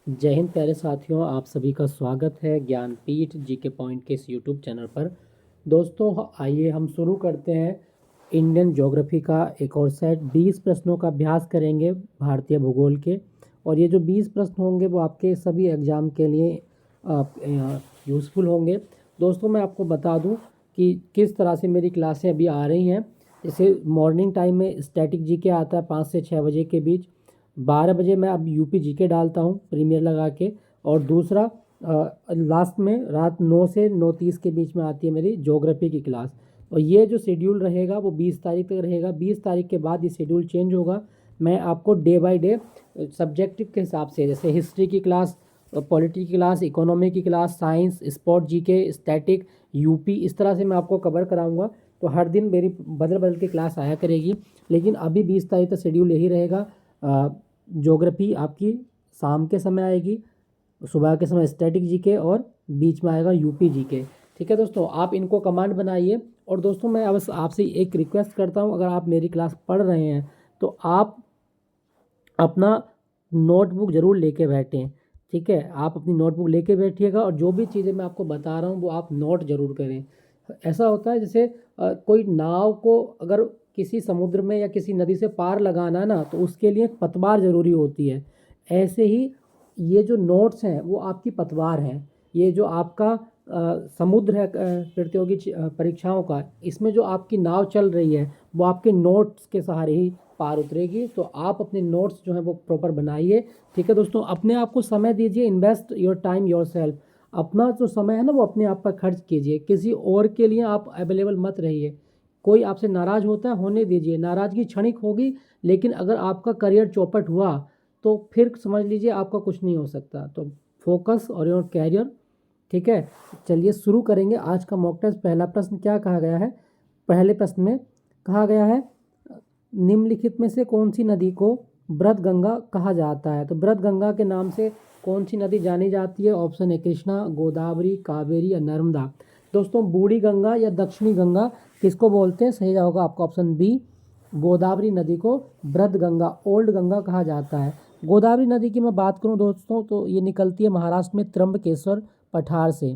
जय हिंद प्यारे साथियों, आप सभी का स्वागत है ज्ञानपीठ जीके पॉइंट के इस यूट्यूब चैनल पर। दोस्तों आइए हम शुरू करते हैं इंडियन ज्योग्राफी का एक और सेट। 20 प्रश्नों का अभ्यास करेंगे भारतीय भूगोल के, और ये जो 20 प्रश्न होंगे वो आपके सभी एग्ज़ाम के लिए यूज़फुल होंगे। दोस्तों मैं आपको बता दूं कि किस तरह से मेरी क्लासें अभी आ रही हैं। जैसे मॉर्निंग टाइम में स्टैटिक जीके आता है 5 से 6 बजे के बीच। 12 बजे मैं अब यूपी जीके डालता हूँ प्रीमियर लगा के, और दूसरा लास्ट में रात 9 से 9:30 के बीच में आती है मेरी ज्योग्राफी की क्लास। और ये जो शेड्यूल रहेगा वो 20 तारीख तक रहेगा। 20 तारीख के बाद ये शेड्यूल चेंज होगा। मैं आपको डे बाय डे सब्जेक्टिव के हिसाब से, जैसे हिस्ट्री की क्लास, पॉलिटी की क्लास, इकोनॉमी की class, science, sport GK, static, UP, इस तरह से मैं आपको कवर कराऊंगा। तो हर दिन मेरी बदल बदल के क्लास आया करेगी। लेकिन अभी 20 तारीख तक शेड्यूल यही रहेगा। ज्योग्राफी आपकी शाम के समय आएगी, सुबह के समय स्टैटिक जीके, और बीच में आएगा यूपी जीके। ठीक है दोस्तों, आप इनको कमांड बनाइए। और दोस्तों मैं बस आपसे एक रिक्वेस्ट करता हूँ, अगर आप मेरी क्लास पढ़ रहे हैं तो आप अपना नोटबुक ज़रूर लेके बैठें। ठीक है, आप अपनी नोटबुक लेके बैठिएगा, और जो भी चीज़ें मैं आपको बता रहा हूँ वो आप नोट ज़रूर करें। ऐसा होता है जैसे कोई नाव को अगर किसी समुद्र में या किसी नदी से पार लगाना है ना, तो उसके लिए पतवार ज़रूरी होती है। ऐसे ही ये जो नोट्स हैं वो आपकी पतवार हैं। ये जो आपका समुद्र है प्रतियोगी परीक्षाओं का, इसमें जो आपकी नाव चल रही है वो आपके नोट्स के सहारे ही पार उतरेगी। तो आप अपने नोट्स जो हैं वो प्रॉपर बनाइए। ठीक है दोस्तों, अपने आप को समय दीजिए। Invest your time your self. अपना जो समय है ना वो अपने आप पर खर्च कीजिए, किसी और के लिए आप अवेलेबल मत रहिए। कोई आपसे नाराज़ होता है, होने दीजिए, नाराज़गी क्षणिक होगी। लेकिन अगर आपका करियर चौपट हुआ तो फिर समझ लीजिए आपका कुछ नहीं हो सकता। तो फोकस और योर कैरियर। ठीक है, चलिए शुरू करेंगे आज का मॉक टेस्ट। पहला प्रश्न क्या कहा गया है? पहले प्रश्न में कहा गया है निम्नलिखित में से कौन सी नदी को ब्रत गंगा कहा जाता है? तो ब्रत गंगा के नाम से कौन सी नदी जानी जाती है? ऑप्शन है कृष्णा, गोदावरी, कावेरी या नर्मदा। दोस्तों बूढ़ी गंगा या दक्षिणी गंगा किसको बोलते हैं? सही होगा आपका ऑप्शन बी, गोदावरी नदी को ब्रत गंगा, ओल्ड गंगा कहा जाता है। गोदावरी नदी की मैं बात करूं दोस्तों तो ये निकलती है महाराष्ट्र में त्र्यंबकेश्वर पठार से।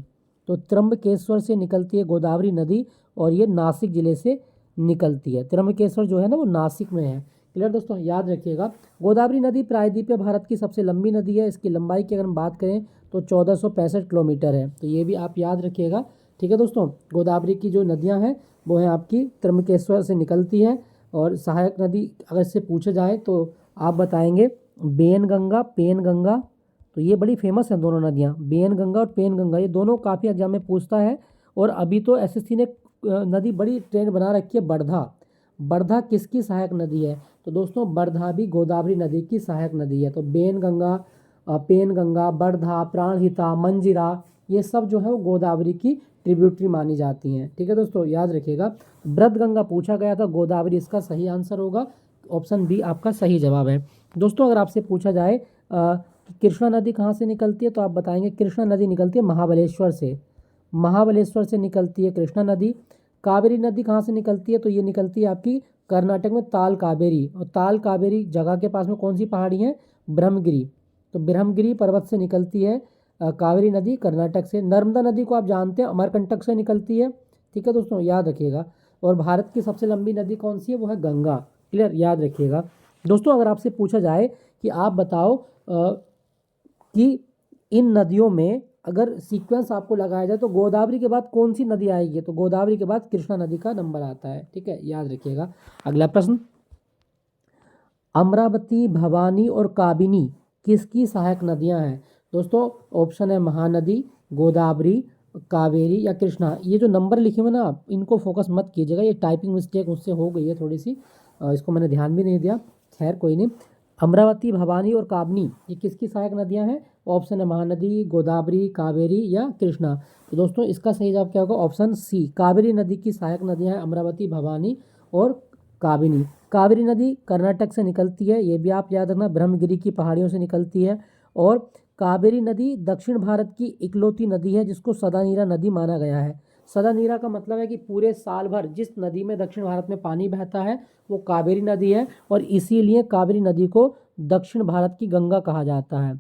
तो त्र्यंबकेश्वर से निकलती है गोदावरी नदी, और ये नासिक ज़िले से निकलती है। त्र्यंबकेश्वर जो है ना वो नासिक में है। क्लियर दोस्तों, याद रखिएगा। गोदावरी नदी प्रायद्वीपीय भारत की सबसे लंबी नदी है। इसकी लंबाई की अगर हम बात करें तो 1465 किलोमीटर है। तो ये भी आप याद रखिएगा। ठीक है दोस्तों, गोदावरी की जो नदियाँ हैं वो है आपकी त्र्यंबकेश्वर से निकलती है। और सहायक नदी अगर इससे पूछा जाए तो आप बताएंगे बेन गंगा, पेन गंगा। तो ये बड़ी फेमस हैं दोनों नदियाँ, बेन गंगा और पेन गंगा। ये दोनों काफ़ी एग्जाम में पूछता है। और अभी तो एसएससी ने नदी बड़ी ट्रेंड बना रखी है, बरधा। बरधा किसकी सहायक नदी है? तो दोस्तों बरधा भी गोदावरी नदी की सहायक नदी है। तो बेन गंगा, पेन गंगा, बरधा, प्राणहिता, मंजिरा, ये सब जो है वो गोदावरी की ट्रिब्यूटरी मानी जाती हैं। ठीक है दोस्तों, याद रखिएगा। ब्रत गंगा पूछा गया था, गोदावरी इसका सही आंसर होगा। ऑप्शन बी आपका सही जवाब है। दोस्तों अगर आपसे पूछा जाए कि कृष्णा नदी कहाँ से निकलती है, तो आप बताएंगे कृष्णा नदी निकलती है महाबलेश्वर से। महाबलेश्वर से निकलती है कृष्णा नदी। कावेरी नदी कहाँ से निकलती है? तो ये निकलती है आपकी कर्नाटक में ताल कावेरी। और ताल कावेरी जगह के पास में कौन सी पहाड़ी है? ब्रह्मगिरी। तो ब्रह्मगिरी पर्वत से निकलती है कावेरी नदी कर्नाटक से। नर्मदा नदी को आप जानते हैं अमरकंटक से निकलती है। ठीक है दोस्तों, याद रखिएगा। और भारत की सबसे लंबी नदी कौन सी है? वो है गंगा। क्लियर, याद रखिएगा। दोस्तों अगर आपसे पूछा जाए कि आप बताओ कि इन नदियों में अगर सीक्वेंस आपको लगाया जाए तो गोदावरी के बाद कौन सी नदी आएगी? तो गोदावरी के बाद कृष्णा नदी का नंबर आता है। ठीक है, याद रखिएगा। अगला प्रश्न, अमरावती, भवानी और काबिनी किसकी सहायक नदियां हैं? दोस्तों ऑप्शन है महानदी, गोदावरी, कावेरी या कृष्णा। ये जो नंबर लिखे हुए ना आप इनको फोकस मत कीजिएगा, ये टाइपिंग मिस्टेक मुझसे हो गई है थोड़ी सी, इसको मैंने ध्यान भी नहीं दिया। खैर कोई नहीं। अमरावती, भवानी और काबनी ये किसकी सहायक नदियां हैं? ऑप्शन है महानदी, गोदावरी, कावेरी या कृष्णा। तो दोस्तों इसका सही जवाब क्या होगा? ऑप्शन सी, कावेरी नदी की सहायक नदियां हैं अमरावती, भवानी और काबिनी। कावेरी नदी कर्नाटक से निकलती है, ये भी आप याद रखना, ब्रह्मगिरी की पहाड़ियों से निकलती है। और कावेरी नदी दक्षिण भारत की इकलौती नदी है जिसको सदा नीरा नदी माना गया है। सदा नीरा का मतलब है कि पूरे साल भर जिस नदी में दक्षिण भारत में पानी बहता है वो कावेरी नदी है, और इसीलिए कावेरी नदी को दक्षिण भारत की गंगा कहा जाता है।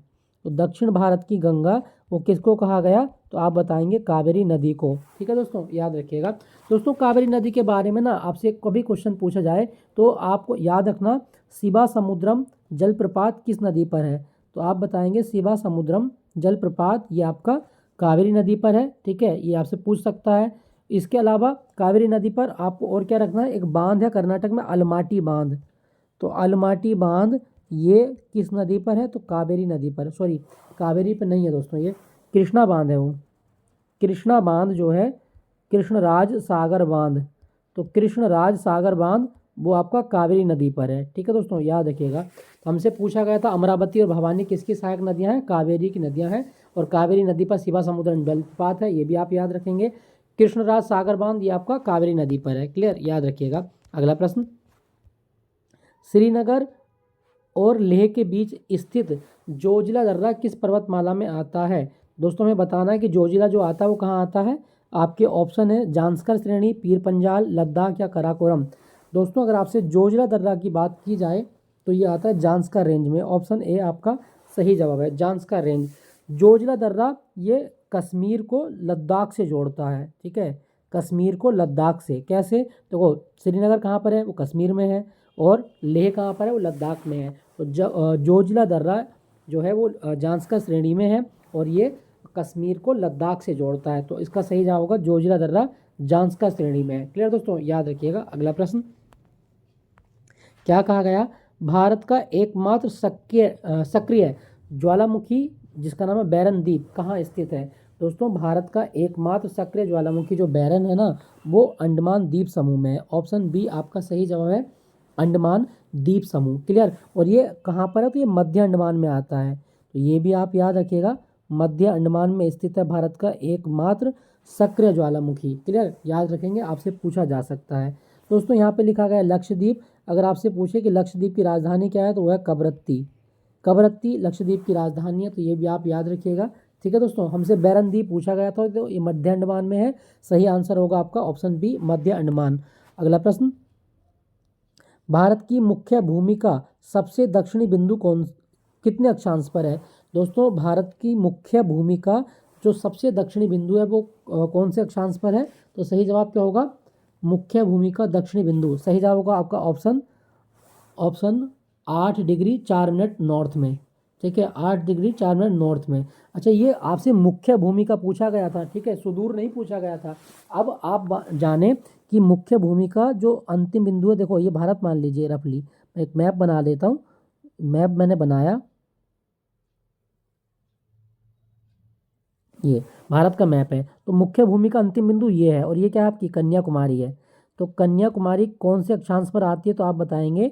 तो दक्षिण भारत की गंगा वो किसको कहा गया, तो आप बताएंगे कावेरी नदी को। ठीक है दोस्तों, याद रखिएगा। दोस्तों कावेरी नदी के बारे में ना आपसे कभी क्वेश्चन पूछा जाए तो आपको याद रखना शिवा समुद्रम जलप्रपात किस नदी पर है, तो आप बताएंगे शिवा समुद्रम जलप्रपात ये आपका कावेरी नदी पर है। ठीक है, ये आपसे पूछ सकता है। इसके अलावा कावेरी नदी पर आपको और क्या रखना है, एक बांध है कर्नाटक में अलमाटी बांध, तो अलमाटी बांध ये किस नदी पर है, तो कावेरी नदी पर, सॉरी कावेरी पर नहीं है दोस्तों, ये कृष्णा बांध है वो, कृष्णा बांध जो है कृष्णराज सागर बांध, तो कृष्णराज सागर बांध वो आपका कावेरी नदी पर है। ठीक है दोस्तों, याद रखिएगा। तो हमसे पूछा गया था अमरावती और भवानी किसकी सहायक नदियां हैं, कावेरी की नदियां हैं, और कावेरी नदी पर शिवा समुद्र जलप्रपात है, ये भी आप याद रखेंगे। कृष्णराज सागर बांध ये आपका कावेरी नदी पर है। क्लियर, याद रखिएगा। अगला प्रश्न, श्रीनगर और लेह के बीच स्थित जोजिला दर्रा किस पर्वतमाला में आता है, दोस्तों हमें बताना है कि जोजिला जो आता है वो कहाँ आता है। आपके ऑप्शन है जांस्कर श्रेणी, पीर पंजाल, लद्दाख या कराकोरम। दोस्तों अगर आपसे जोजिला दर्रा की बात की जाए तो ये आता है जांस्कर रेंज में, ऑप्शन ए आपका सही जवाब है, जांस्कर रेंज। जोजिला दर्रा ये कश्मीर को लद्दाख से जोड़ता है। ठीक है, कश्मीर को लद्दाख से कैसे, देखो श्रीनगर कहाँ पर है, वो कश्मीर में है, और लेह कहाँ पर है, वो लद्दाख में है। तो जोजिला दर्रा जो है वो जांस्कर श्रेणी में है और ये कश्मीर को लद्दाख से जोड़ता है, तो इसका सही जवाब होगा जोजिला दर्रा जांस्कर श्रेणी में है। क्लियर दोस्तों, याद रखिएगा। अगला प्रश्न, क्या कहा गया, भारत का एकमात्र सक्रिय ज्वालामुखी जिसका नाम है बैरन द्वीप कहाँ स्थित है, दोस्तों भारत का एकमात्र सक्रिय ज्वालामुखी जो बैरन है ना वो अंडमान द्वीप समूह में है, ऑप्शन बी आपका सही जवाब है, अंडमान द्वीप समूह। क्लियर, और ये कहाँ पर है, तो ये मध्य अंडमान में आता है, तो ये भी आप याद रखिएगा, मध्य अंडमान में स्थित है भारत का एकमात्र सक्रिय ज्वालामुखी। क्लियर, याद रखेंगे, आपसे पूछा जा सकता है। दोस्तों यहाँ पे लिखा गया है लक्षद्वीप, अगर आपसे पूछे कि लक्षद्वीप की राजधानी क्या है तो वह है कवरत्ती, कवरत्ती लक्षद्वीप की राजधानी है, तो ये भी आप याद रखिएगा। ठीक है दोस्तों, हमसे बैरन द्वीप पूछा गया था तो ये मध्य अंडमान में है, सही आंसर होगा आपका ऑप्शन बी मध्य अंडमान। अगला प्रश्न, भारत की मुख्य भूमि का सबसे दक्षिणी बिंदु कितने अक्षांश पर है, दोस्तों भारत की मुख्य भूमि का जो सबसे दक्षिणी बिंदु है वो कौन से अक्षांश पर है, तो सही जवाब क्या होगा, मुख्य भूमि का दक्षिणी बिंदु, सही जवाब होगा आपका ऑप्शन 8 डिग्री 4 मिनट नॉर्थ में। ठीक है, 8 डिग्री 4 मिनट नॉर्थ में। अच्छा, ये आपसे मुख्य भूमि का पूछा गया था, ठीक है, सुदूर नहीं पूछा गया था। अब आप जाने कि मुख्य भूमि का जो अंतिम बिंदु है, देखो ये भारत मान लीजिए रफली, मैं एक मैप बना लेता हूँ, मैप मैंने बनाया, ये भारत का मैप है, तो मुख्य भूमि का अंतिम बिंदु ये है, और ये क्या है आपकी कन्याकुमारी है, तो कन्याकुमारी कौन से अक्षांश पर आती है, तो आप बताएंगे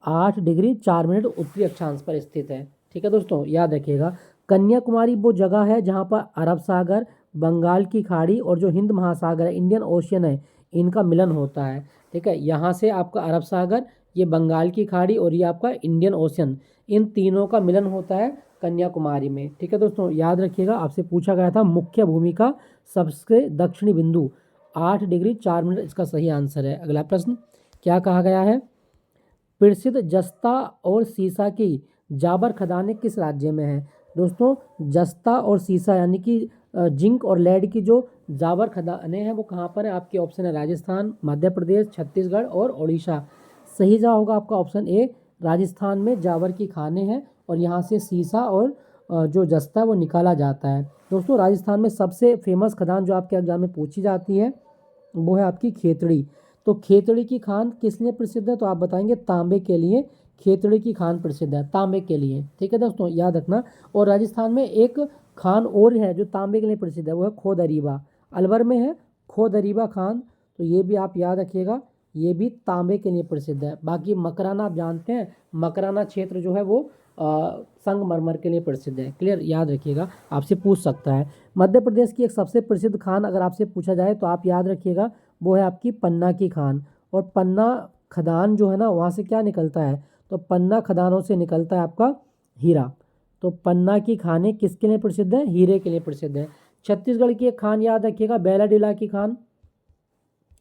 8 डिग्री 4 मिनट उत्तरी अक्षांश पर स्थित है। ठीक है दोस्तों, याद रखिएगा, कन्याकुमारी वो जगह है जहाँ पर अरब सागर, बंगाल की खाड़ी और जो हिंद महासागर है, इंडियन ओशियन है, इनका मिलन होता है। ठीक है, यहाँ से आपका अरब सागर, ये बंगाल की खाड़ी और ये आपका इंडियन ओशियन, इन तीनों का मिलन होता है कन्याकुमारी में। ठीक है दोस्तों, याद रखिएगा, आपसे पूछा गया था मुख्य भूमि का सबसे दक्षिणी बिंदु 8 डिग्री 4 मिनट, इसका सही आंसर है। अगला प्रश्न, क्या कहा गया है, प्रसिद्ध जस्ता और सीसा की जाबर खदानें किस राज्य में है, दोस्तों जस्ता और सीसा यानी कि जिंक और लेड की जो जाबर खदानें हैं वो कहाँ पर है, आपके ऑप्शन है राजस्थान, मध्य प्रदेश, छत्तीसगढ़ और उड़ीसा। सही जवाब होगा आपका ऑप्शन ए, राजस्थान में जाबर की खानें हैं और यहाँ से सीसा और जो जस्ता है वो निकाला जाता है। दोस्तों राजस्थान में सबसे फेमस खदान जो आपके एग्जाम में पूछी जाती है वो है आपकी खेतड़ी, तो खेतड़ी की खान किस लिए प्रसिद्ध है, तो आप बताएंगे तांबे के लिए खेतड़ी की खान प्रसिद्ध है, तांबे के लिए। ठीक है दोस्तों, याद रखना। और राजस्थान में एक खान और है जो तांबे के लिए प्रसिद्ध है, वो है खोदरीबा, अलवर में है खोदरीबा खान, तो ये भी आप याद रखिएगा, ये भी तांबे के लिए प्रसिद्ध है। बाकी मकराना आप जानते हैं, मकराना क्षेत्र जो है वो संगमरमर के लिए प्रसिद्ध है। क्लियर, याद रखिएगा, आपसे पूछ सकता है। मध्य प्रदेश की एक सबसे प्रसिद्ध खान अगर आपसे पूछा जाए तो आप याद रखिएगा, वो है आपकी पन्ना की खान, और पन्ना खदान जो है ना वहाँ से क्या निकलता है, तो पन्ना खदानों से निकलता है आपका हीरा, तो पन्ना की खानें किसके लिए प्रसिद्ध है, हीरे के लिए प्रसिद्ध है। छत्तीसगढ़ की एक खान याद रखिएगा, बैलाडीला की खान,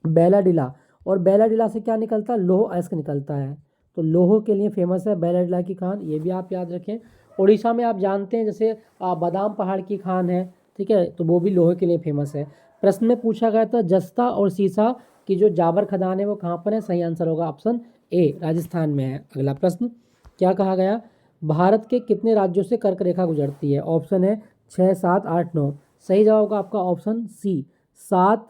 बैलाडीला, और बैलाडीला से क्या निकलता है, लोह अयस्क निकलता है, तो लोहो के लिए फेमस है बैलाडीला की खान, ये भी आप याद रखें। उड़ीसा में आप जानते हैं जैसे बादाम पहाड़ की खान है, ठीक है, तो वो भी लोहे के लिए फेमस है। प्रश्न में पूछा गया था जस्ता और सीसा की जो जाबर खदान है वो कहाँ पर है, सही आंसर होगा ऑप्शन ए राजस्थान में है। अगला प्रश्न क्या कहा गया, भारत के कितने राज्यों से कर्क रेखा गुजरती है, ऑप्शन है 6, 7, 8, 9। सही जवाब होगा आपका ऑप्शन सी 7,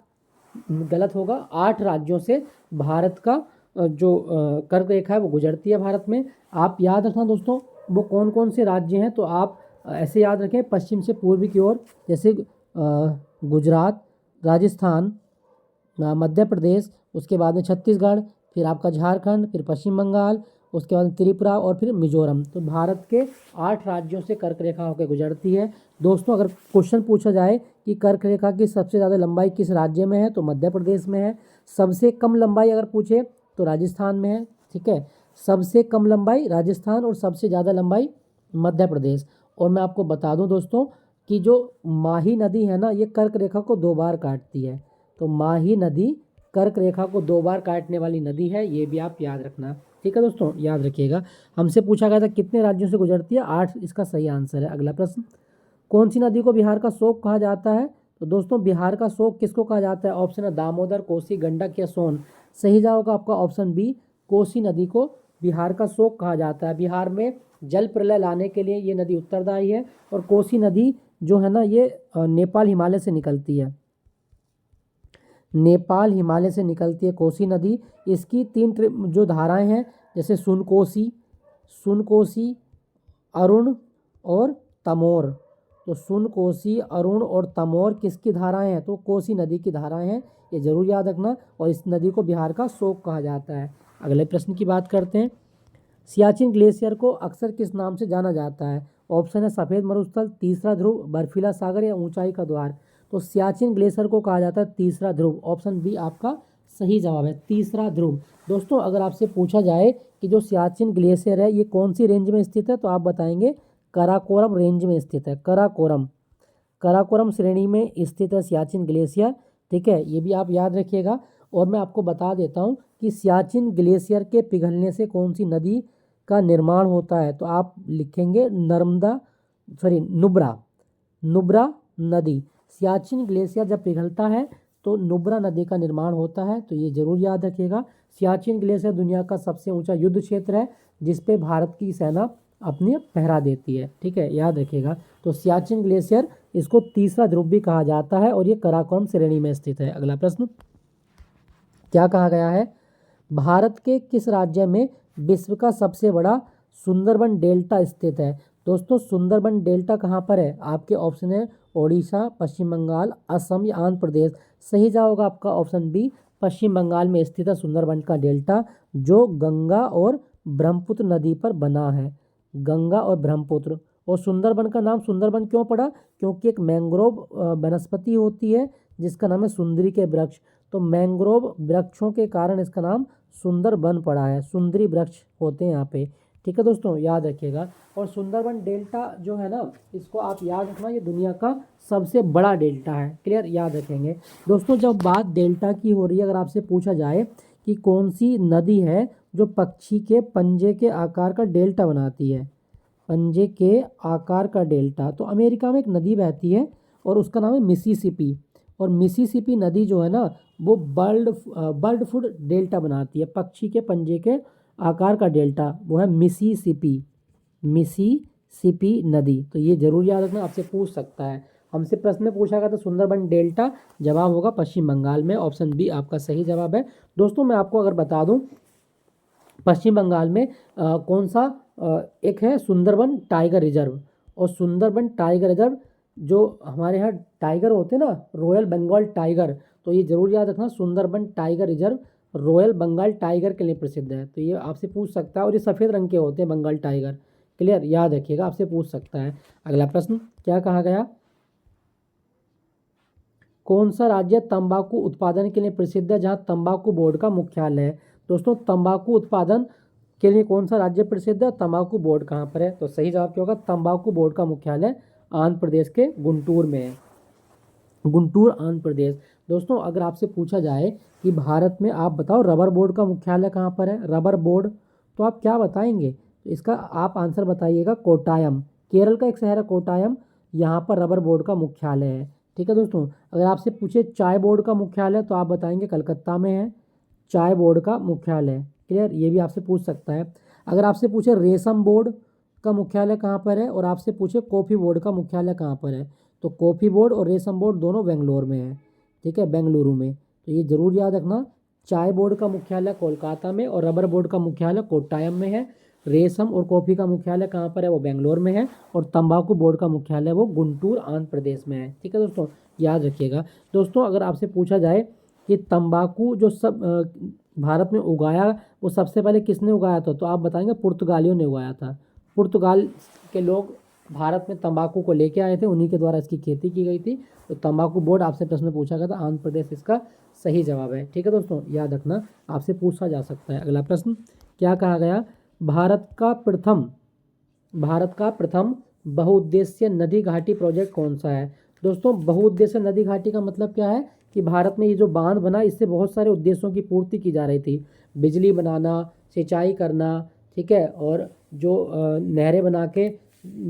गलत होगा, 8 राज्यों से भारत का जो कर्क रेखा है वो गुजरती है भारत में। आप याद रखना दोस्तों वो कौन कौन से राज्य हैं, तो आप ऐसे याद रखें पश्चिम से पूर्वी की ओर, जैसे गुजरात, राजस्थान, मध्य प्रदेश, उसके बाद में छत्तीसगढ़, फिर आपका झारखंड, फिर पश्चिम बंगाल, उसके बाद त्रिपुरा और फिर मिजोरम। तो भारत के 8 राज्यों से कर्क रेखा होकर गुजरती है। दोस्तों अगर क्वेश्चन पूछा जाए कि कर्क रेखा की सबसे ज़्यादा लंबाई किस राज्य में है, तो मध्य प्रदेश में है। सबसे कम लंबाई अगर पूछे तो राजस्थान में है, ठीक है, सबसे कम लंबाई राजस्थान और सबसे ज़्यादा लंबाई मध्य प्रदेश। और मैं आपको बता दूं दोस्तों कि जो माही नदी है ना, ये कर्क रेखा को 2 बार काटती है। तो माही नदी कर्क रेखा को 2 बार काटने वाली नदी है, ये भी आप याद रखना, ठीक है दोस्तों, याद रखिएगा। हमसे पूछा गया था कितने राज्यों से गुजरती है, 8 इसका सही आंसर है। अगला प्रश्न, कौन सी नदी को बिहार का शोक कहा जाता है, तो दोस्तों बिहार का शोक किसको कहा जाता है, ऑप्शन है दामोदर, कोसी, गंडक या सोन। सही जवाब होगा आपका ऑप्शन बी, कोसी नदी को बिहार का शोक कहा जाता है। बिहार में जल प्रलय लाने के लिए ये नदी उत्तरदायी है। और कोसी नदी जो है ना ये नेपाल हिमालय से निकलती है, नेपाल हिमालय से निकलती है कोसी नदी। इसकी 3 जो धाराएं हैं, जैसे सुनकोसी, अरुण और तमोर। तो सुनकोसी, अरुण और तमोर किसकी धाराएं हैं, तो कोसी नदी की धाराएं हैं, ये जरूर याद रखना। और इस नदी को बिहार का शोक कहा जाता है। अगले प्रश्न की बात करते हैं, सियाचिन ग्लेशियर को अक्सर किस नाम से जाना जाता है, ऑप्शन है सफ़ेद मरुस्थल, तीसरा ध्रुव, बर्फीला सागर या ऊंचाई का द्वार। तो सियाचिन ग्लेशियर को कहा जाता है तीसरा ध्रुव, ऑप्शन बी आपका सही जवाब है, तीसरा ध्रुव। दोस्तों अगर आपसे पूछा जाए कि जो सियाचिन ग्लेशियर है ये कौन सी रेंज में स्थित है, तो आप बताएंगे कराकोरम रेंज में स्थित है, कराकोरम श्रेणी में स्थित है सियाचिन ग्लेशियर, ठीक है, ये भी आप याद रखिएगा। और मैं आपको बता देता हूँ कि सियाचिन ग्लेशियर के पिघलने से कौन सी नदी का निर्माण होता है, तो आप लिखेंगे नुब्रा नदी। सियाचिन ग्लेशियर जब पिघलता है तो नुब्रा नदी का निर्माण होता है, तो ये जरूर याद रखिएगा। सियाचिन ग्लेशियर दुनिया का सबसे ऊंचा युद्ध क्षेत्र है जिसपे भारत की सेना अपनी पहरा देती है, ठीक है, याद रखिएगा। तो सियाचिन ग्लेशियर इसको तीसरा ध्रुव भी कहा जाता है और ये कराकोरम श्रेणी में स्थित है। अगला प्रश्न क्या कहा गया है, भारत के किस राज्य में विश्व का सबसे बड़ा सुंदरबन डेल्टा स्थित है। दोस्तों सुंदरबन डेल्टा कहाँ पर है, आपके ऑप्शन है ओडिशा, पश्चिम बंगाल, असम या आंध्र प्रदेश। सही जवाब होगा आपका ऑप्शन बी, पश्चिम बंगाल में स्थित है सुंदरबन का डेल्टा, जो गंगा और ब्रह्मपुत्र नदी पर बना है, गंगा और ब्रह्मपुत्र। और सुंदरबन का नाम सुंदरबन क्यों पड़ा, क्योंकि एक मैंग्रोव वनस्पति होती है जिसका नाम है सुंदरी के वृक्ष। तो मैंग्रोव वृक्षों के कारण इसका नाम सुंदरबन पड़ा है, सुंदरी वृक्ष होते हैं यहाँ पे, ठीक है दोस्तों, याद रखिएगा। और सुंदरबन डेल्टा जो है ना, इसको आप याद रखना, ये दुनिया का सबसे बड़ा डेल्टा है, क्लियर, याद रखेंगे। दोस्तों जब बात डेल्टा की हो रही है, अगर आपसे पूछा जाए कि कौन सी नदी है जो पक्षी के पंजे के आकार का डेल्टा बनाती है, पंजे के आकार का डेल्टा, तो अमेरिका में एक नदी बहती है और उसका नाम है मिसिसिपी। और मिसिसिपी नदी जो है ना वो बर्ड फूड डेल्टा बनाती है, पक्षी के पंजे के आकार का डेल्टा, वो है मिसिसिपी नदी। तो ये जरूर याद रखना, आपसे पूछ सकता है। हमसे प्रश्न में पूछा गया था सुंदरबन डेल्टा, जवाब होगा पश्चिम बंगाल में, ऑप्शन बी आपका सही जवाब है। दोस्तों मैं आपको अगर बता दूं पश्चिम बंगाल में कौन सा एक है सुंदरबन टाइगर रिजर्व। और सुंदरबन टाइगर रिजर्व जो हमारे यहाँ टाइगर होते हैं ना, रॉयल बंगाल टाइगर, तो ये जरूर याद रखना, Sundarban tiger reserve royal Bengal tiger के लिए प्रसिद्ध है। तो ये आपसे पूछ सकता है, और ये सफ़ेद रंग के होते हैं बंगाल टाइगर, क्लियर, याद रखिएगा, आपसे पूछ सकता है। अगला प्रश्न क्या कहा गया, कौन सा राज्य तंबाकू उत्पादन के लिए प्रसिद्ध है जहां तंबाकू बोर्ड का मुख्यालय है। दोस्तों तंबाकू उत्पादन के लिए कौन सा राज्य प्रसिद्ध है, तंबाकू बोर्ड कहाँ पर है, तो सही जवाब क्या होगा, तंबाकू बोर्ड का मुख्यालय आंध्र प्रदेश के गुंटूर में है, गुंटूर आंध्र प्रदेश। दोस्तों अगर आपसे पूछा जाए कि भारत में आप बताओ रबर बोर्ड का मुख्यालय कहाँ पर है, रबर बोर्ड, तो आप क्या बताएंगे, तो इसका आप आंसर बताइएगा कोटायम, केरल का एक शहर है कोटायम, यहाँ पर रबर बोर्ड का मुख्यालय है। ठीक है दोस्तों, अगर आपसे पूछे चाय बोर्ड का मुख्यालय तो आप बताएंगे कलकत्ता में है चाय बोर्ड का मुख्यालय। क्लियर, ये भी आपसे पूछ सकता है। अगर आपसे पूछे रेशम बोर्ड का मुख्यालय कहाँ पर है और आपसे पूछे कॉफ़ी बोर्ड का मुख्यालय कहाँ पर है, तो कॉफ़ी बोर्ड और रेशम बोर्ड दोनों बेंगलोर में है। ठीक है, बेंगलुरु में। तो ये जरूर याद रखना, चाय बोर्ड का मुख्यालय कोलकाता में और रबर बोर्ड का मुख्यालय कोट्टायम में है। रेशम और कॉफ़ी का मुख्यालय कहाँ पर है, वो बेंगलोर में है। और तंबाकू बोर्ड का मुख्यालय वो गुंटूर आंध्र प्रदेश में है। ठीक है दोस्तों, याद रखिएगा। दोस्तों अगर आपसे पूछा जाए कि तंबाकू जो भारत में उगाया वो सबसे पहले किसने उगाया था, तो आप बताएंगे पुर्तगालियों ने उगाया था। पुर्तगाल के लोग भारत में तंबाकू को लेके आए थे, उन्हीं के द्वारा इसकी खेती की गई थी। तो तंबाकू बोर्ड आपसे प्रश्न पूछा गया था, आंध्र प्रदेश इसका सही जवाब है। ठीक है दोस्तों, याद रखना, आपसे पूछा जा सकता है। अगला प्रश्न क्या कहा गया, भारत का प्रथम बहुउद्देशीय नदी घाटी प्रोजेक्ट कौन सा है। दोस्तों बहुउद्देशीय नदी घाटी का मतलब क्या है कि भारत में ये जो बांध बना इससे बहुत सारे उद्देश्यों की पूर्ति की जा रही थी। बिजली बनाना, सिंचाई करना, ठीक है, और जो नहरें बना के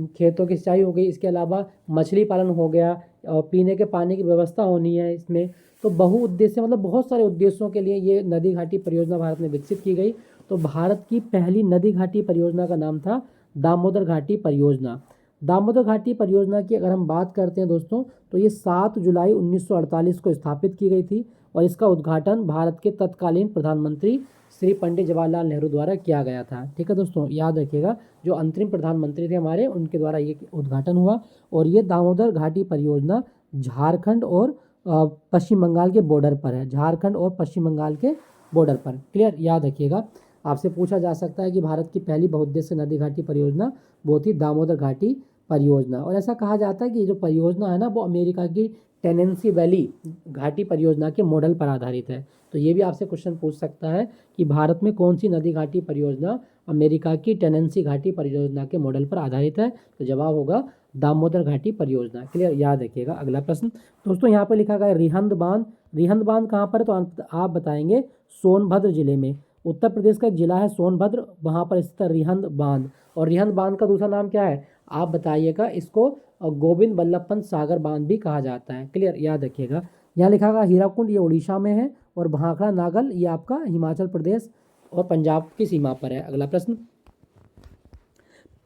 खेतों की सिंचाई हो गई, इसके अलावा मछली पालन हो गया, और पीने के पानी की व्यवस्था होनी है इसमें। तो बहुउद्देश्य मतलब बहुत सारे उद्देश्यों के लिए ये नदी घाटी परियोजना भारत में विकसित की गई। तो भारत की पहली नदी घाटी परियोजना का नाम था दामोदर घाटी परियोजना। दामोदर घाटी परियोजना की अगर हम बात करते हैं दोस्तों, तो ये 7 जुलाई 1948 को स्थापित की गई थी और इसका उद्घाटन भारत के तत्कालीन प्रधानमंत्री श्री पंडित जवाहरलाल नेहरू द्वारा किया गया था। ठीक है दोस्तों, याद रखिएगा, जो अंतरिम प्रधानमंत्री थे हमारे, उनके द्वारा ये उद्घाटन हुआ। और ये दामोदर घाटी परियोजना झारखंड और पश्चिम बंगाल के बॉर्डर पर है, झारखंड और पश्चिम बंगाल के बॉर्डर पर। क्लियर, याद रखिएगा। आपसे पूछा जा सकता है कि भारत की पहली बहुउद्देशीय नदी घाटी परियोजना वो थी दामोदर घाटी परियोजना। और ऐसा कहा जाता है कि जो परियोजना है ना, वो अमेरिका की टेनेंसी वैली घाटी परियोजना के मॉडल पर आधारित है। तो ये भी आपसे क्वेश्चन पूछ सकता है कि भारत में कौन सी नदी घाटी परियोजना अमेरिका की टेनेंसी घाटी परियोजना के मॉडल पर आधारित है, तो जवाब होगा दामोदर घाटी परियोजना। क्लियर, याद रखिएगा। अगला प्रश्न दोस्तों यहाँ पर लिखा गया रिहंद बांध। रिहंद बांध कहाँ पर है, तो आप बताएंगे सोनभद्र जिले में। उत्तर प्रदेश का एक जिला है सोनभद्र, वहाँ पर स्थित रिहंद बांध। और रिहंद बांध का दूसरा नाम क्या है, आप बताइएगा। इसको गोविंद बल्लभ पंत सागर बांध भी कहा जाता है। क्लियर, याद रखिएगा। यहाँ लिखा गया हीराकुंड, ये उड़ीसा में है, और भाखड़ा नागल ये आपका हिमाचल प्रदेश और पंजाब की सीमा पर है। अगला प्रश्न,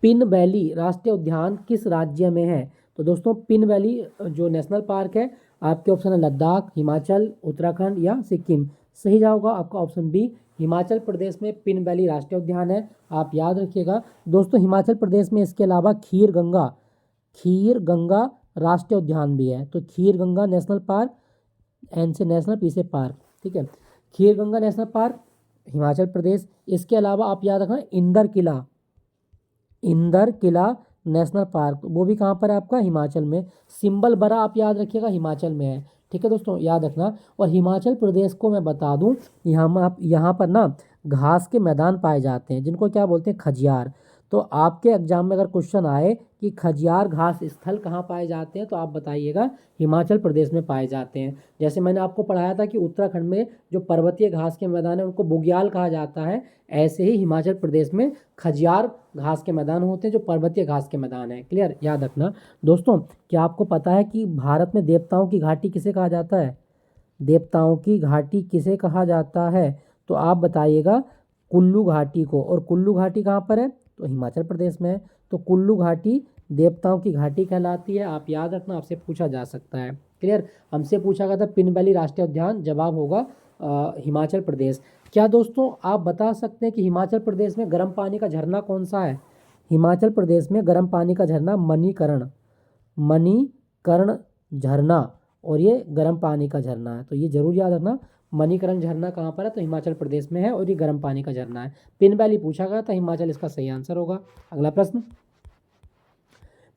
पिन वैली राष्ट्रीय उद्यान किस राज्य में है। तो दोस्तों पिन वैली जो नेशनल पार्क है, आपके ऑप्शन है लद्दाख, हिमाचल, उत्तराखंड या सिक्किम। सही जवाब होगा आपका ऑप्शन बी, हिमाचल प्रदेश में पिन वैली राष्ट्रीय उद्यान है। आप याद रखिएगा दोस्तों, हिमाचल प्रदेश में इसके अलावा खीर गंगा राष्ट्रीय उद्यान भी है। तो खीर गंगा नेशनल पार्क, एन से नेशनल, पी से पार्क। ठीक है, खीर गंगा नेशनल पार्क हिमाचल प्रदेश। इसके अलावा आप याद रखना इंदर किला नेशनल पार्क, वो भी कहाँ पर है आपका, हिमाचल में। सिंबल बरा आप याद रखिएगा हिमाचल में है। ठीक है दोस्तों, याद रखना। और हिमाचल प्रदेश को मैं बता दूं, यहाँ पर ना घास के मैदान पाए जाते हैं, जिनको क्या बोलते हैं, खजियार। तो आपके एग्जाम में अगर क्वेश्चन आए कि खजियार घास स्थल कहाँ पाए जाते हैं, तो आप बताइएगा हिमाचल प्रदेश में पाए जाते हैं। जैसे मैंने आपको पढ़ाया था कि उत्तराखंड में जो पर्वतीय घास के मैदान है उनको बुग्याल कहा जाता है, ऐसे ही हिमाचल प्रदेश में खजियार घास के मैदान होते हैं जो पर्वतीय घास के मैदान है। क्लियर, याद रखना। दोस्तों क्या आपको पता है कि भारत में देवताओं की घाटी किसे कहा जाता है, देवताओं की घाटी किसे कहा जाता है, तो आप बताइएगा कुल्लू घाटी को। और कुल्लू घाटी कहाँ पर है, तो हिमाचल प्रदेश में है। तो कुल्लू घाटी देवताओं की घाटी कहलाती है। आप याद रखना, आपसे पूछा जा सकता है। क्लियर, हमसे पूछा गया था पिन वैली राष्ट्रीय उद्यान, जवाब होगा हिमाचल प्रदेश। क्या दोस्तों आप बता सकते हैं कि हिमाचल प्रदेश में गर्म पानी का झरना कौन सा है। हिमाचल प्रदेश में गर्म पानी का झरना मणिकर्ण झरना, और ये गर्म पानी का झरना है। तो ये जरूर याद रखना, मणिकर्ण झरना कहाँ पर है, तो हिमाचल प्रदेश में है, और ये गर्म पानी का झरना है। पिन वैली पूछा गया था, हिमाचल इसका सही आंसर होगा। अगला प्रश्न,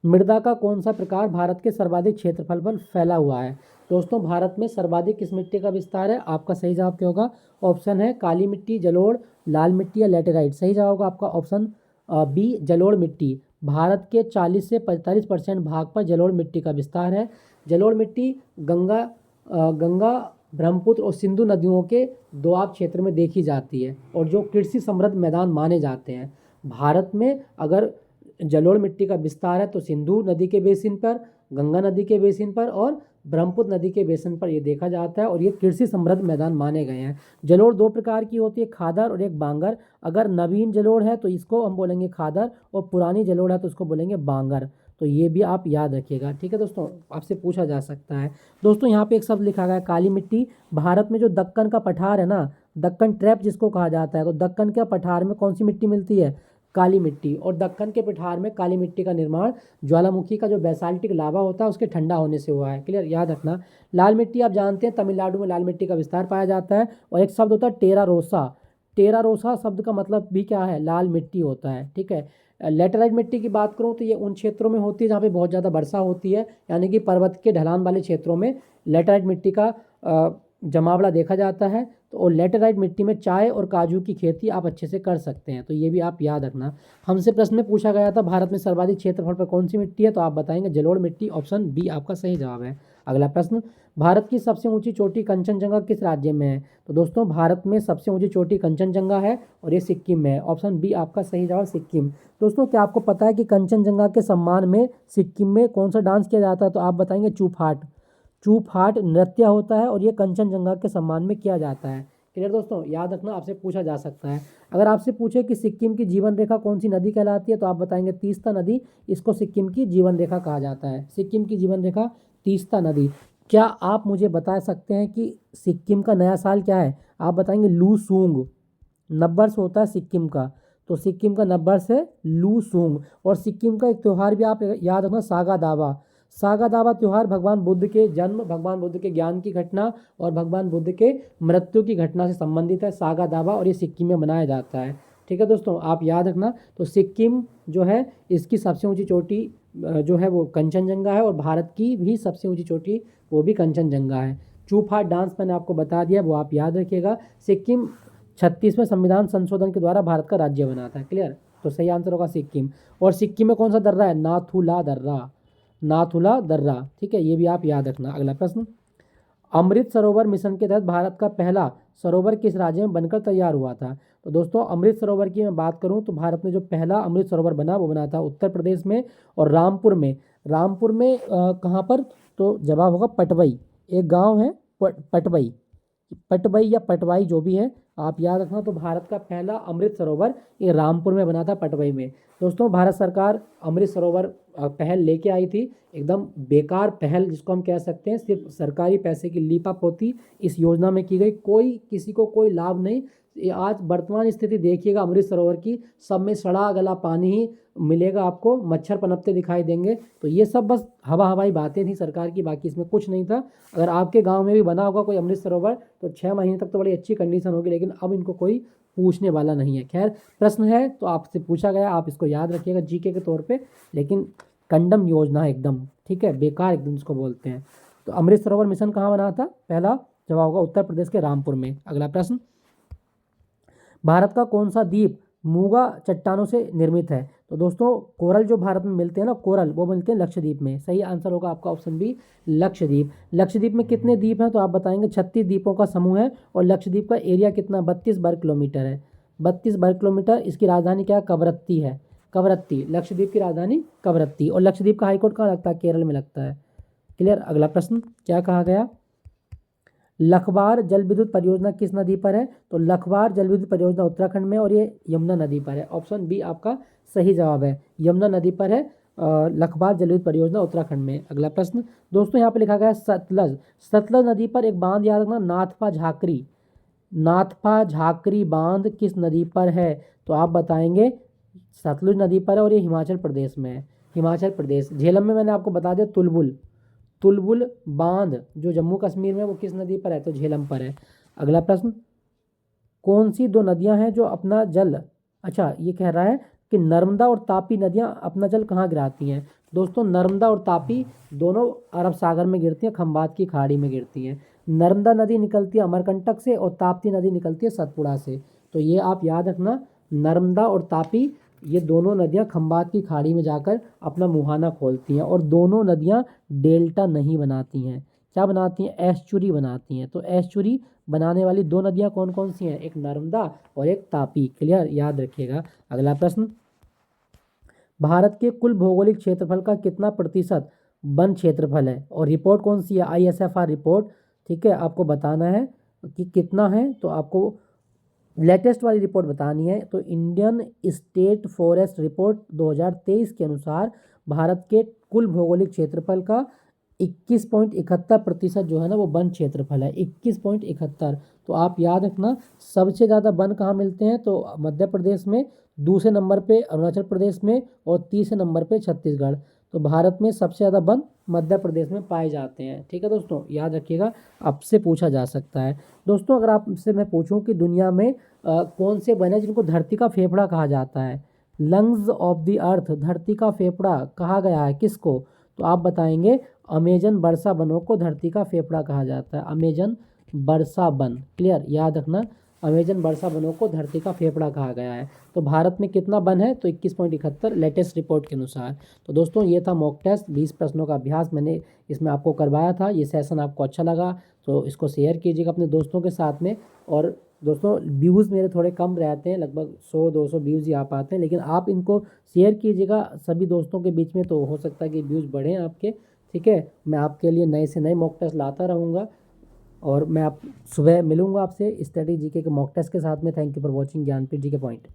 मृदा का कौन सा प्रकार भारत के सर्वाधिक क्षेत्रफल पर फैला हुआ है। दोस्तों भारत में सर्वाधिक किस मिट्टी का विस्तार है, आपका सही जवाब क्या होगा, ऑप्शन है काली मिट्टी, जलोढ़, लाल मिट्टी या लेटेराइट। सही जवाब होगा आपका ऑप्शन बी, जलोढ़ मिट्टी। भारत के 40 से 45% भाग पर जलोढ़ मिट्टी का विस्तार है। जलोढ़ मिट्टी गंगा ब्रह्मपुत्र और सिंधु नदियों के दोआब क्षेत्र में देखी जाती है, और जो कृषि समृद्ध मैदान माने जाते हैं। भारत में अगर जलोढ़ मिट्टी का विस्तार है तो सिंधु नदी के बेसिन पर, गंगा नदी के बेसिन पर और ब्रह्मपुत्र नदी के बेसिन पर ये देखा जाता है और ये कृषि समृद्ध मैदान माने गए हैं। जलोढ़ दो प्रकार की होती है, खादर और एक बांगर। अगर नवीन जलोढ़ है तो इसको हम बोलेंगे खादर और पुरानी जलोढ़ है तो इसको बोलेंगे बांगर। तो ये भी आप याद रखिएगा, ठीक है दोस्तों, आपसे पूछा जा सकता है। दोस्तों यहाँ पे एक शब्द लिखा गया है काली मिट्टी। भारत में जो दक्कन का पठार है ना, दक्कन ट्रैप जिसको कहा जाता है, तो दक्कन के पठार में कौन सी मिट्टी मिलती है? काली मिट्टी। और दक्कन के पठार में काली मिट्टी का निर्माण ज्वालामुखी का जो बेसाल्टिक लावा होता है उसके ठंडा होने से हुआ है। क्लियर, याद रखना। लाल मिट्टी आप जानते हैं तमिलनाडु में लाल मिट्टी का विस्तार पाया जाता है। और एक शब्द होता है टेरा रोसा। टेरा रोसा शब्द का मतलब भी क्या है? लाल मिट्टी होता है, ठीक है। लेटेराइट मिट्टी की बात करूँ तो ये उन क्षेत्रों में होती है जहाँ पे बहुत ज़्यादा वर्षा होती है, यानी कि पर्वत के ढलान वाले क्षेत्रों में लेटेराइट मिट्टी का जमावड़ा देखा जाता है। तो और लेटेराइट मिट्टी में चाय और काजू की खेती आप अच्छे से कर सकते हैं, तो ये भी आप याद रखना। हमसे प्रश्न में पूछा गया था भारत में सर्वाधिक क्षेत्रफल पर कौन सी मिट्टी है, तो आप बताएंगे जलोढ़ मिट्टी। ऑप्शन बी आपका सही जवाब है। अगला प्रश्न, भारत की सबसे ऊंची चोटी कंचनजंगा किस राज्य में है? तो दोस्तों भारत में सबसे ऊंची चोटी कंचनजंगा है और ये सिक्किम में है। ऑप्शन बी आपका सही जवाब, सिक्किम। दोस्तों क्या आपको पता है कि कंचनजंगा के सम्मान में सिक्किम में कौन सा डांस किया जाता है? तो आप बताएंगे चूफाट। चूफाट नृत्य होता है और ये कंचनजंगा के सम्मान में किया जाता है। क्लियर दोस्तों, याद रखना, आपसे पूछा जा सकता है। अगर आपसे पूछे कि सिक्किम की जीवन रेखा कौन सी नदी कहलाती है, तो आप बताएंगे तीस्ता नदी। इसको सिक्किम की जीवन रेखा कहा जाता है। सिक्किम की जीवन रेखा तीस्ता नदी। क्या आप मुझे बता सकते हैं कि सिक्किम का नया साल क्या है? आप बताएंगे लूसूंग। नववर्ष होता है सिक्किम का, तो सिक्किम का नववर्ष है लूसूंग। और सिक्किम का एक त्यौहार भी आप याद रखना, सागा दावा। सागा दावा त्यौहार भगवान बुद्ध के जन्म, भगवान बुद्ध के ज्ञान की घटना और भगवान बुद्ध के मृत्यु की घटना से संबंधित है सागा दावा, और ये सिक्किम में मनाया जाता है। ठीक है दोस्तों, आप याद रखना। तो सिक्किम जो है इसकी सबसे ऊंची चोटी जो है वो कंचनजंगा है और भारत की भी सबसे ऊंची चोटी वो भी कंचनजंगा है। चूफाट डांस मैंने आपको बता दिया, वो आप याद रखिएगा। सिक्किम 36वें संविधान संशोधन के द्वारा भारत का राज्य बना था। क्लियर, तो सही आंसर होगा सिक्किम। और सिक्किम में कौन सा दर्रा है? नाथुला दर्रा। नाथुला दर्रा, ठीक है, ये भी आप याद रखना। अगला प्रश्न, अमृत सरोवर मिशन के तहत भारत का पहला सरोवर किस राज्य में बनकर तैयार हुआ था? तो दोस्तों अमृत सरोवर की मैं बात करूं तो भारत में जो पहला अमृत सरोवर बना वो बना था उत्तर प्रदेश में और रामपुर में। रामपुर में कहाँ पर? तो जवाब होगा पटवई। एक गांव है पटवई, पटवई या पटवाई जो भी है आप याद रखना। तो भारत का पहला अमृत सरोवर ये रामपुर में बना था, पटवई में। दोस्तों भारत सरकार अमृत सरोवर पहल लेके आई थी, एकदम बेकार पहल जिसको हम कह सकते हैं, सिर्फ सरकारी पैसे की लीपापोती इस योजना में की गई, कोई किसी को कोई लाभ नहीं। आज वर्तमान स्थिति देखिएगा अमृत सरोवर की, सब में सड़ा गला पानी ही मिलेगा आपको, मच्छर पनपते दिखाई देंगे। तो ये सब बस हवाई बातें थी सरकार की, बाकी इसमें कुछ नहीं था। अगर आपके गांव में भी बना होगा कोई अमृत सरोवर तो 6 महीने तक तो बड़ी अच्छी कंडीशन होगी, लेकिन अब इनको कोई पूछने वाला नहीं है। खैर प्रश्न है तो आपसे पूछा गया, आप इसको याद रखिएगा जीके के तौर पे, लेकिन कंडम योजना है एकदम, ठीक है, बेकार एकदम इसको बोलते हैं। तो अमृत सरोवर मिशन कहाँ बना था? पहला जवाब होगा उत्तर प्रदेश के रामपुर में। अगला प्रश्न, भारत का कौन सा द्वीप मूंगा चट्टानों से निर्मित है? तो दोस्तों कोरल जो भारत में मिलते हैं ना, कोरल, वो मिलते हैं लक्षद्वीप में। सही आंसर होगा आपका ऑप्शन बी, लक्षद्वीप। लक्षद्वीप में कितने द्वीप हैं? तो आप बताएंगे 36 द्वीपों का समूह है और लक्षद्वीप का एरिया कितना? 32 वर्ग किलोमीटर है। 32 वर्ग किलोमीटर। इसकी राजधानी क्या है? कवरत्ती है, कवरत्ती। लक्षद्वीप की राजधानी कवरत्ती। और लक्षद्वीप का हाईकोर्ट कहाँ लगता है? केरल में लगता है। क्लियर। अगला प्रश्न क्या कहा गया? लखवार जल विद्युत परियोजना किस नदी पर है? तो लखवार जल विद्युत परियोजना उत्तराखंड में और ये यमुना नदी पर है। ऑप्शन बी आपका सही जवाब है, यमुना नदी पर है लखवार जल विद्युत परियोजना उत्तराखंड में। अगला प्रश्न दोस्तों यहाँ पे लिखा गया है सतलज। सतलज नदी पर एक बांध याद रखना, नाथपा झाकरी। नाथपा झाकरी बांध किस नदी पर है? तो आप बताएंगे सतलुज नदी पर है और ये हिमाचल प्रदेश में है, हिमाचल प्रदेश। झेलम में मैंने आपको बता दिया तुलबुल। तुलबुल बांध जो जम्मू कश्मीर में वो किस नदी पर है? तो झेलम पर है। अगला प्रश्न, कौन सी दो नदियां हैं जो अपना जल, अच्छा ये कह रहा है कि नर्मदा और तापी नदियां अपना जल कहाँ गिराती हैं? दोस्तों नर्मदा और तापी दोनों अरब सागर में गिरती हैं, खंबात की खाड़ी में गिरती हैं। नर्मदा नदी निकलती है अमरकंटक से और ताप्ती नदी निकलती है सतपुड़ा से। तो ये आप याद रखना, नर्मदा और तापी ये दोनों नदियां खंबात की खाड़ी में जाकर अपना मुहाना खोलती हैं और दोनों नदियां डेल्टा नहीं बनाती हैं। क्या बनाती हैं? एस्चुरी बनाती हैं। तो एस्चुरी बनाने वाली दो नदियां कौन कौन सी हैं? एक नर्मदा और एक तापी। क्लियर, याद रखिएगा। अगला प्रश्न, भारत के कुल भौगोलिक क्षेत्रफल का कितना प्रतिशत वन क्षेत्रफल है? और रिपोर्ट कौन सी है? ISFR report. ठीक है, आपको बताना है कि कितना है, तो आपको लेटेस्ट वाली रिपोर्ट बतानी है। तो इंडियन स्टेट फॉरेस्ट रिपोर्ट 2023 के अनुसार भारत के कुल भौगोलिक क्षेत्रफल का 21.71% जो है ना वो वन क्षेत्रफल है, 21.71। तो आप याद रखना, सबसे ज़्यादा वन कहाँ मिलते हैं? तो मध्य प्रदेश में, दूसरे नंबर पे अरुणाचल प्रदेश में, और तीसरे नंबर पे छत्तीसगढ़। तो भारत में सबसे ज़्यादा वन मध्य प्रदेश में पाए जाते हैं। ठीक है दोस्तों, याद रखिएगा, आपसे पूछा जा सकता है। दोस्तों अगर आपसे मैं पूछूं कि दुनिया में कौन से वन है जिनको धरती का फेफड़ा कहा जाता है? लंग्स ऑफ द अर्थ, धरती का फेफड़ा कहा गया है किसको? तो आप बताएंगे अमेजन वर्षा वनों को धरती का फेफड़ा कहा जाता है, अमेजन वर्षा वन। क्लियर, याद रखना, अमेजन वर्षा वनों को धरती का फेफड़ा कहा गया है। तो भारत में कितना वन है? तो 21.71 लेटेस्ट रिपोर्ट के अनुसार। तो दोस्तों ये था मॉक टेस्ट, 20 प्रश्नों का अभ्यास मैंने इसमें आपको करवाया था। ये सेशन आपको अच्छा लगा तो इसको शेयर कीजिएगा अपने दोस्तों के साथ में। और दोस्तों व्यूज़ मेरे थोड़े कम रहते हैं, लगभग 100-200 व्यूज़ ही आ पाते हैं, लेकिन आप इनको शेयर कीजिएगा सभी दोस्तों के बीच में, तो हो सकता है कि व्यूज़ बढ़ें आपके। ठीक है, मैं आपके लिए नए से नए मॉक टेस्ट लाता रहूँगा, और मैं आप सुबह मिलूँगा आपसे स्टडी जीके के मॉक टेस्ट के साथ में। Thank you for watching Gyanpeeth G K point.